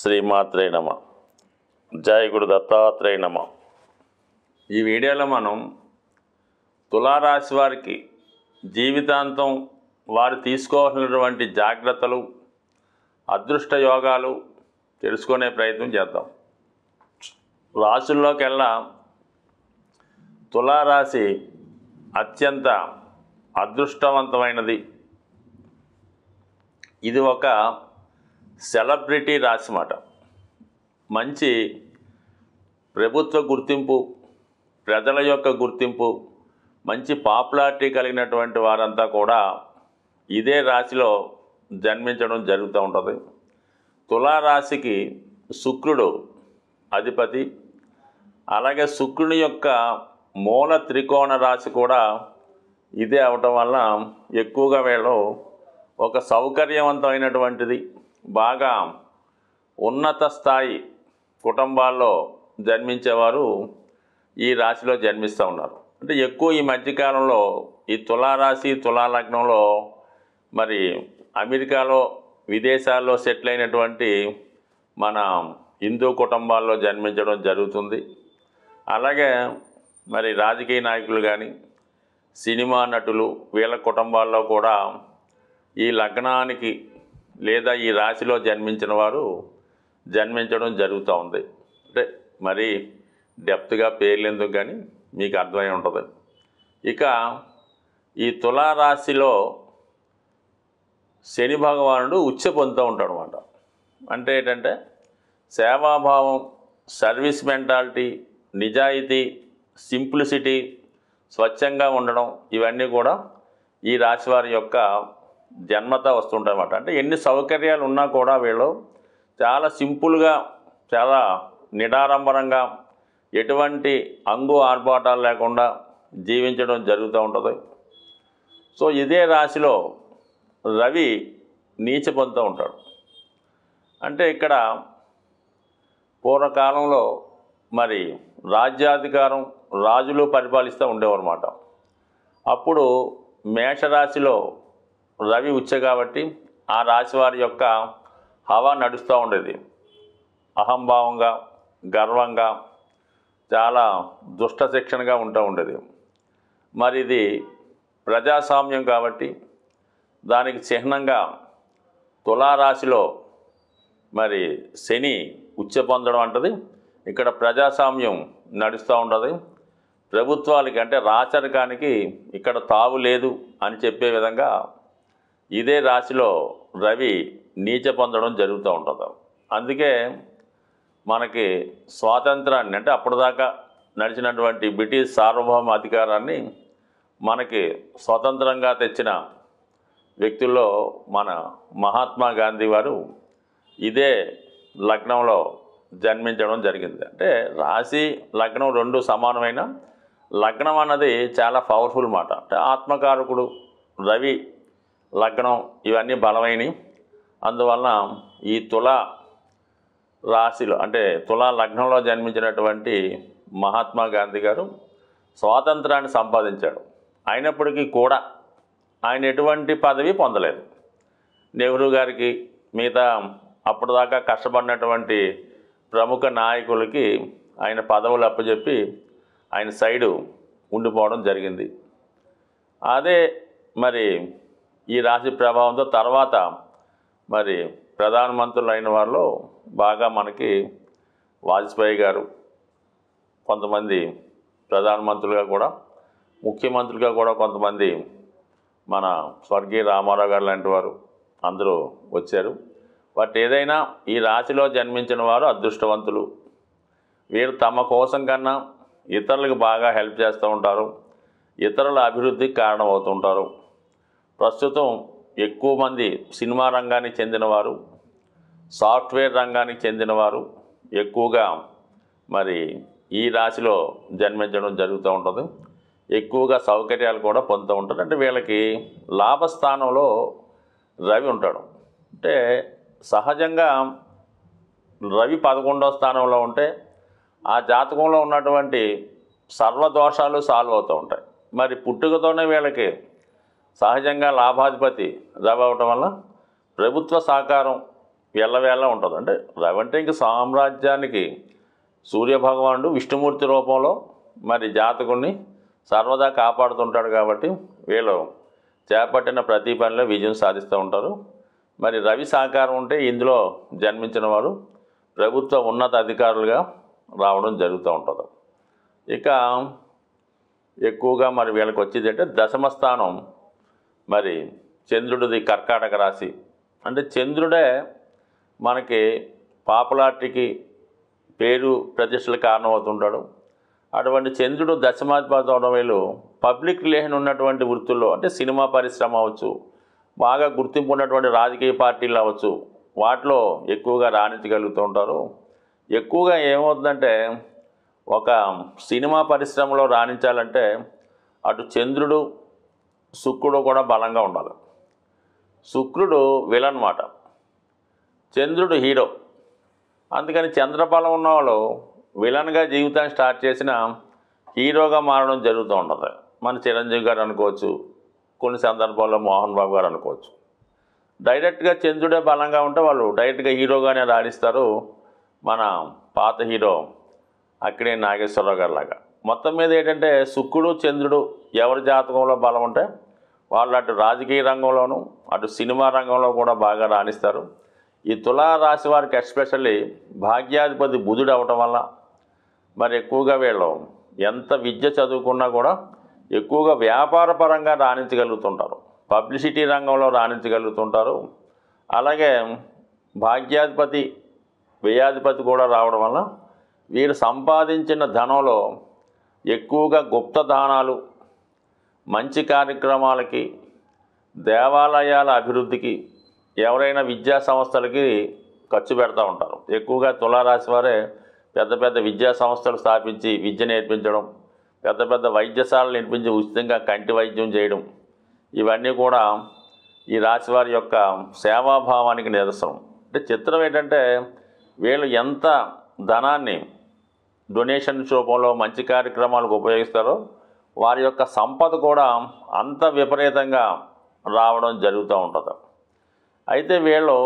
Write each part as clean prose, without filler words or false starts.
శ్రీమాత్రే నమ. జయ గురు దత్తాత్రేయ నమ. ఈ వీడియోలో మనం తులారాశి వారికి జీవితాంతం వారు తీసుకోవాల్సినటువంటి జాగ్రత్తలు, అదృష్ట యోగాలు తెలుసుకునే ప్రయత్నం చేద్దాం. రాశుల్లోకెల్లా తులారాశి అత్యంత అదృష్టవంతమైనది. ఇది ఒక సెలబ్రిటీ రాశి మాట. మంచి ప్రభుత్వ గుర్తింపు, ప్రజల యొక్క గుర్తింపు, మంచి పాపులారిటీ కలిగినటువంటి వారంతా కూడా ఇదే రాశిలో జన్మించడం జరుగుతూ ఉంటుంది. తులారాశికి శుక్రుడు అధిపతి. అలాగే శుక్రుని యొక్క మూల త్రికోణ రాశి కూడా ఇదే అవటం వల్ల ఎక్కువగా వీళ్ళు ఒక సౌకర్యవంతమైనటువంటిది, బాగా ఉన్నత స్థాయి కుటుంబాల్లో జన్మించేవారు ఈ రాశిలో జన్మిస్తూ ఉన్నారు. అంటే ఎక్కువ ఈ మధ్యకాలంలో ఈ తులారాశి, తులాలగ్నంలో మరి అమెరికాలో, విదేశాల్లో సెటిల్ అయినటువంటి మన హిందూ కుటుంబాల్లో జన్మించడం జరుగుతుంది. అలాగే మరి రాజకీయ నాయకులు కానీ, సినిమా నటులు, వీళ్ళ కుటుంబాల్లో కూడా ఈ లగ్నానికి లేదా ఈ రాశిలో జన్మించిన వారు జన్మించడం జరుగుతూ ఉంది. అంటే మరి డెప్త్గా పేర్లు ఎందుకు కానీ మీకు అర్థమై ఉంటుంది. ఇక ఈ తులారాశిలో శని భగవానుడు ఉచ్చ పొందుతూ ఉంటాడు అన్నమాట. అంటే ఏంటంటే సేవాభావం, సర్వీస్ మెంటాలిటీ, నిజాయితీ, సింప్లిసిటీ, స్వచ్ఛంగా ఉండడం, ఇవన్నీ కూడా ఈ రాశి వారి యొక్క జన్మత వస్తుంటాయి అన్నమాట. అంటే ఎన్ని సౌకర్యాలు ఉన్నా కూడా వీళ్ళు చాలా సింపుల్గా, చాలా నిడారంబరంగా, ఎటువంటి అంగు ఆర్భాటాలు లేకుండా జీవించడం జరుగుతూ ఉంటుంది. సో ఇదే రాశిలో రవి నీచ పొందుతూ ఉంటాడు. అంటే ఇక్కడ పూర్వకాలంలో మరి రాజ్యాధికారం రాజులు పరిపాలిస్తూ ఉండేవారు అన్నమాట. అప్పుడు మేషరాశిలో రవి ఉచ్చ కాబట్టి ఆ రాశి వారి యొక్క హవా నడుస్తూ ఉండేది. అహంభావంగా, గర్వంగా, చాలా దుష్ట శిక్షణగా ఉంటూ ఉండేది. మరి ఇది ప్రజాస్వామ్యం కాబట్టి దానికి చిహ్నంగా తులారాశిలో మరి శని ఉచ్చ పొందడం అంటది. ఇక్కడ ప్రజాస్వామ్యం నడుస్తూ ఉంటుంది. ప్రభుత్వాలకి అంటే రాచరికానికి ఇక్కడ తావు లేదు అని చెప్పే విధంగా ఇదే రాశిలో రవి నీచ పొందడం జరుగుతూ ఉంటుంది. అందుకే మనకి స్వాతంత్రాన్ని, అంటే అప్పటిదాకా నడిచినటువంటి బ్రిటిష్ సార్వభౌమ అధికారాన్ని మనకి స్వతంత్రంగా తెచ్చిన వ్యక్తుల్లో మన మహాత్మా గాంధీ వారు ఇదే లగ్నంలో జన్మించడం జరిగింది. అంటే రాశి లగ్నం రెండు సమానమైన లగ్నం అన్నది చాలా పవర్ఫుల్ మాట. అంటే ఆత్మకారకుడు రవి లగ్నం ఇవన్నీ బలమైనవి. అందువలన ఈ తులా రాశిలో అంటే తులా లగ్నంలో జన్మించినటువంటి మహాత్మా గాంధీ గారు స్వాతంత్రాన్ని సంపాదించాడు. అయినప్పటికీ కూడా ఆయన ఎటువంటి పదవి పొందలేదు. నెహ్రూ గారికి, మిగతా అప్పటిదాకా కష్టపడినటువంటి ప్రముఖ నాయకులకి ఆయన పదవులు అప్పచెప్పి ఆయన సైడు ఉండిపోవడం జరిగింది. అదే మరి ఈ రాశి ప్రభావంతో తర్వాత మరి ప్రధానమంత్రులు అయిన వారిలో బాగా మనకి వాజ్పేయి గారు, కొంతమంది ప్రధానమంత్రులుగా కూడా, ముఖ్యమంత్రులుగా కూడా కొంతమంది మన స్వర్గీయ రామారావు గారు లాంటి వారు అందరూ వచ్చారు. బట్ ఏదైనా ఈ రాశిలో జన్మించిన వారు అదృష్టవంతులు. వీరు తమ కోసం కన్నా ఇతరులకు బాగా హెల్ప్ చేస్తూ ఉంటారు, ఇతరుల అభివృద్ధికి కారణమవుతుంటారు. ప్రస్తుతం ఎక్కువ మంది సినిమా రంగానికి చెందినవారు, సాఫ్ట్వేర్ రంగానికి చెందినవారు ఎక్కువగా మరి ఈ రాశిలో జన్మించడం జరుగుతూ ఉంటుంది. ఎక్కువగా సౌకర్యాలు కూడా పొందుతూ ఉంటారు. అంటే వీళ్ళకి లాభస్థానంలో రవి ఉంటాడు. అంటే సహజంగా రవి 11వ స్థానంలో ఉంటే ఆ జాతకంలో ఉన్నటువంటి సర్వదోషాలు సాల్వ్ అవుతూ ఉంటాయి. మరి పుట్టుకతోనే వీళ్ళకి సహజంగా లాభాధిపతి రవి అవటం వల్ల ప్రభుత్వ సహకారం ఎల్లవేళ ఉంటుంది. అంటే రవి అంటే ఇంక సామ్రాజ్యానికి సూర్యభగవానుడు విష్ణుమూర్తి రూపంలో మరి జాతకుడిని సర్వదా కాపాడుతుంటాడు కాబట్టి వీళ్ళు చేపట్టిన ప్రతి పనిలో విజయం సాధిస్తూ ఉంటారు. మరి రవి సహకారం ఉంటే ఇందులో జన్మించిన వారు ప్రభుత్వ ఉన్నత అధికారులుగా రావడం జరుగుతూ ఉంటుంది. ఇక ఎక్కువగా మరి వీళ్ళకి వచ్చేది అంటే దశమ స్థానం మరి చంద్రుడిది కర్కాటక రాశి. అంటే చంద్రుడే మనకి పాపులారిటీకి పేరు ప్రతిష్టలకు కారణమవుతుంటాడు. అటువంటి చంద్రుడు దశమాధిపతి అవడం వీళ్ళు పబ్లిక్ రిలేషన్ ఉన్నటువంటి వృత్తుల్లో అంటే సినిమా పరిశ్రమ అవ్వచ్చు, బాగా గుర్తింపు ఉన్నటువంటి రాజకీయ పార్టీలు అవ్వచ్చు, వాటిలో ఎక్కువగా రాణించగలుగుతూ ఉంటారు. ఎక్కువగా ఏమవుతుందంటే ఒక సినిమా పరిశ్రమలో రాణించాలంటే అటు చంద్రుడు శుక్రుడు కూడా బలంగా ఉండాలి. శుక్రుడు విలన్ మాట, చంద్రుడు హీరో. అందుకని చంద్రబలం ఉన్నవాళ్ళు విలన్గా జీవితాన్ని స్టార్ట్ చేసిన హీరోగా మారడం జరుగుతూ ఉంటుంది. మన చిరంజీవి గారు అనుకోవచ్చు, కొన్ని సందర్భాల్లో మోహన్ బాబు గారు అనుకోవచ్చు. డైరెక్ట్గా చంద్రుడే బలంగా ఉంటే వాళ్ళు డైరెక్ట్గా హీరోగానే రాణిస్తారు. మన పాత హీరో అక్కినేని నాగేశ్వరరావు గారి లాగా. మొత్తం మీద ఏంటంటే శుక్రుడు చంద్రుడు ఎవరి జాతకంలో బలం ఉంటే వాళ్ళు అటు రాజకీయ రంగంలోనూ అటు సినిమా రంగంలో కూడా బాగా రాణిస్తారు. ఈ తులారాశి వారికి ఎస్పెషల్లీ భాగ్యాధిపతి బుధుడు అవటం వల్ల మరి ఎక్కువగా వీళ్ళు ఎంత విద్య చదువుకున్నా కూడా ఎక్కువగా వ్యాపార పరంగా రాణించగలుగుతుంటారు, పబ్లిసిటీ రంగంలో రాణించగలుగుతుంటారు. అలాగే భాగ్యాధిపతి వ్యయాధిపతి కూడా రావడం వల్ల వీరు సంపాదించిన ధనంలో ఎక్కువగా గుప్త దానాలు, మంచి కార్యక్రమాలకి, దేవాలయాల అభివృద్ధికి, ఎవరైనా విద్యా సంస్థలకి ఖర్చు పెడతా ఉంటారు. ఎక్కువగా తులారాశి వారే పెద్ద పెద్ద విద్యా సంస్థలు స్థాపించి విద్య నేర్పించడం, పెద్ద పెద్ద వైద్యశాలలు నేర్పించి ఉచితంగా కంటి వైద్యం చేయడం, ఇవన్నీ కూడా ఈ రాశి వారి యొక్క సేవాభావానికి నిదర్శనం. అంటే చిత్రం ఏంటంటే వీళ్ళు ఎంత ధనాన్ని డొనేషన్స్ రూపంలో మంచి కార్యక్రమాలకు ఉపయోగిస్తారో వారి యొక్క సంపద కూడా అంత విపరీతంగా రావడం జరుగుతూ ఉంటుంది. అయితే వీళ్ళు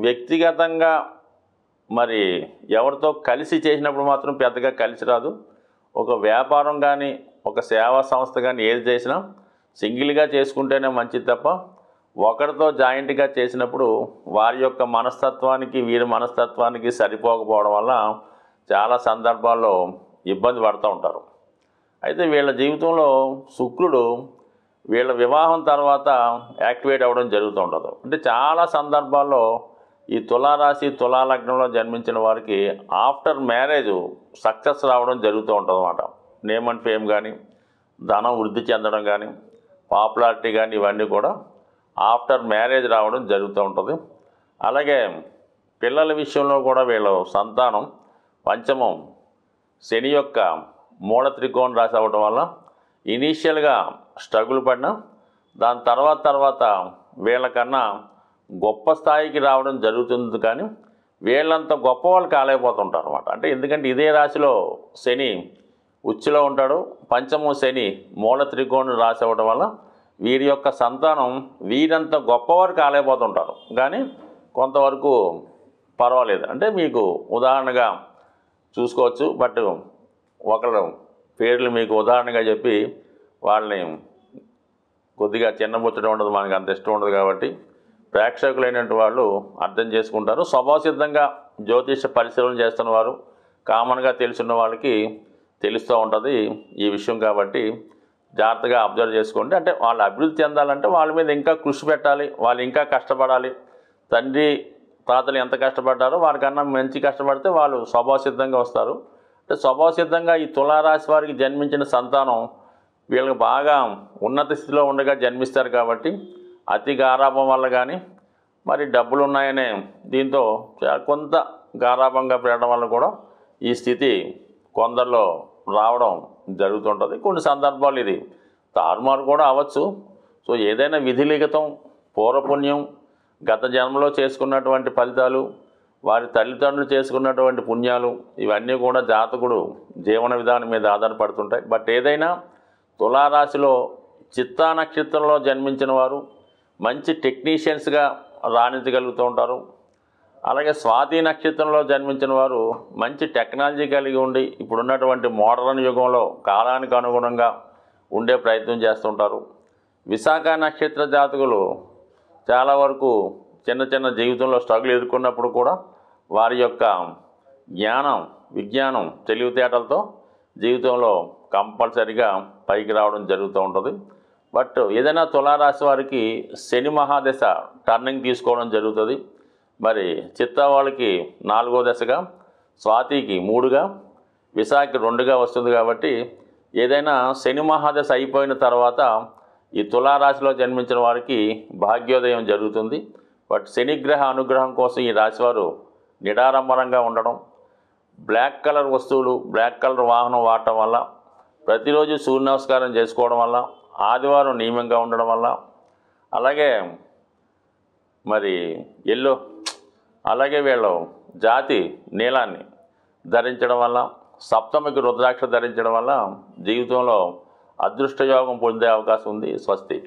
వ్యక్తిగతంగా మరి ఎవరితో కలిసి చేసినప్పుడు మాత్రం పెద్దగా కలిసి రాదు. ఒక వ్యాపారం కానీ ఒక సేవా సంస్థ కానీ ఏది చేసినా సింగిల్గా చేసుకుంటేనే మంచిది తప్ప ఒకరితో జాయింట్గా చేసినప్పుడు వారి యొక్క మనస్తత్వానికి వీరి మనస్తత్వానికి సరిపోకపోవడం వల్ల చాలా సందర్భాల్లో ఇబ్బంది పడుతూ ఉంటారు. అయితే వీళ్ళ జీవితంలో శుక్రుడు వీళ్ళ వివాహం తర్వాత యాక్టివేట్ అవ్వడం జరుగుతూ ఉంటుంది. అంటే చాలా సందర్భాల్లో ఈ తులారాశి తులాలగ్నంలో జన్మించిన వారికి ఆఫ్టర్ మ్యారేజ్ సక్సెస్ రావడం జరుగుతూ ఉంటుంది అన్నమాట. నేమ్ అండ్ ఫేమ్ కానీ, ధనం వృద్ధి చెందడం కానీ, పాపులారిటీ కానీ ఇవన్నీ కూడా ఆఫ్టర్ మ్యారేజ్ రావడం జరుగుతూ ఉంటుంది. అలాగే పిల్లల విషయంలో కూడా వీళ్ళ సంతానం పంచమం శని యొక్క మూల త్రికోణ రాశి అవ్వడం వల్ల ఇనీషియల్గా స్ట్రగుల్ పడినా దాని తర్వాత వీళ్ళకన్నా గొప్ప స్థాయికి రావడం జరుగుతుంది. కానీ వీళ్ళంత గొప్ప వాళ్ళు కాలేకపోతుంటారు అన్నమాట. అంటే ఎందుకంటే ఇదే రాశిలో శని ఉచ్చులో ఉంటాడు, పంచమం శని మూల త్రికోణ రాశి అవ్వడం వల్ల వీరి యొక్క సంతానం వీరంత గొప్పవారు కాలేకపోతుంటారు. కానీ కొంతవరకు పర్వాలేదు. అంటే మీకు ఉదాహరణగా చూసుకోవచ్చు. బట్ ఒకళ్ళు పేర్లు మీకు ఉదాహరణగా చెప్పి వాళ్ళని కొద్దిగా చిన్నబుచ్చడం ఉండదు, మనకు అంత ఇష్టం ఉండదు. కాబట్టి ప్రేక్షకులైనటువంటి వాళ్ళు అర్థం చేసుకుంటారు. స్వభావసిద్ధంగా జ్యోతిష పరిశీలన చేస్తున్న వారు కామన్గా తెలుసున్న వాళ్ళకి తెలుస్తూ ఉంటుంది ఈ విషయం. కాబట్టి జాగ్రత్తగా అబ్జర్వ్ చేసుకోండి. అంటే వాళ్ళు అభివృద్ధి చెందాలంటే వాళ్ళ మీద ఇంకా కృషి పెట్టాలి, వాళ్ళు ఇంకా కష్టపడాలి. తండ్రి తాతలు ఎంత కష్టపడ్డారో వారికన్నా మంచి కష్టపడితే వాళ్ళు స్వభావసిద్ధంగా వస్తారు. అంటే స్వభావసిద్ధంగా ఈ తులారాశి వారికి జన్మించిన సంతానం వీళ్ళకి బాగా ఉన్నత స్థితిలో ఉండగా జన్మిస్తారు. కాబట్టి అతి గారాభం వల్ల కానీ మరి డబ్బులు ఉన్నాయనే దీంతో కొంత గారాభంగా పెరగడం వల్ల కూడా ఈ స్థితి కొందరిలో రావడం జరుగుతుంటుంది. కొన్ని సందర్భాలు ఇది తారుమారు కూడా అవ్వచ్చు. సో ఏదైనా విధిలిఖితం, పూర్వపుణ్యం, గత జన్మలో చేసుకున్నటువంటి ఫలితాలు, వారి తల్లిదండ్రులు చేసుకున్నటువంటి పుణ్యాలు, ఇవన్నీ కూడా జాతకుడు జీవన విధానం మీద ఆధారపడుతుంటాయి. బట్ ఏదైనా తులారాశిలో చిత్తా నక్షత్రంలో జన్మించిన వారు మంచి టెక్నీషియన్స్గా రాణించగలుగుతూ ఉంటారు. అలాగే స్వాతి నక్షత్రంలో జన్మించిన వారు మంచి టెక్నాలజీ కలిగి ఉండి ఇప్పుడున్నటువంటి మోడర్న్ యుగంలో కాలానికి అనుగుణంగా ఉండే ప్రయత్నం చేస్తుంటారు. విశాఖ నక్షత్ర జాతకులు చాలా వరకు చిన్న చిన్న జీవితంలో స్ట్రగుల్ ఎదుర్కొన్నప్పుడు కూడా వారి యొక్క జ్ఞానం, విజ్ఞానం, తెలివితేటలతో జీవితంలో కంపల్సరిగా పైకి రావడం జరుగుతూ ఉంటుంది. బట్ ఏదైనా తులారాశి వారికి శని మహాదశ టర్నింగ్ తీసుకోవడం జరుగుతుంది. మరి చిత్తా వాళ్ళకి 4వ దశగా, స్వాతికి 3గా, విశాఖకి 2గా వస్తుంది. కాబట్టి ఏదైనా శని మహాదశ అయిపోయిన తర్వాత ఈ తులారాశిలో జన్మించిన వారికి భాగ్యోదయం జరుగుతుంది. బట్ శనిగ్రహ అనుగ్రహం కోసం ఈ రాశివారు నిడారంబరంగా ఉండడం, బ్లాక్ కలర్ వస్తువులు, బ్లాక్ కలర్ వాహనం వాడటం వల్ల, ప్రతిరోజు సూర్య నమస్కారం చేసుకోవడం వల్ల, ఆదివారం నియమంగా ఉండడం వల్ల, అలాగే మరి అలాగే వీళ్ళు జాతి నీలాన్ని ధరించడం వల్ల, సప్తమికి రుద్రాక్ష ధరించడం వల్ల జీవితంలో అదృష్టయోగం పొందే అవకాశం ఉంది. స్వస్తి.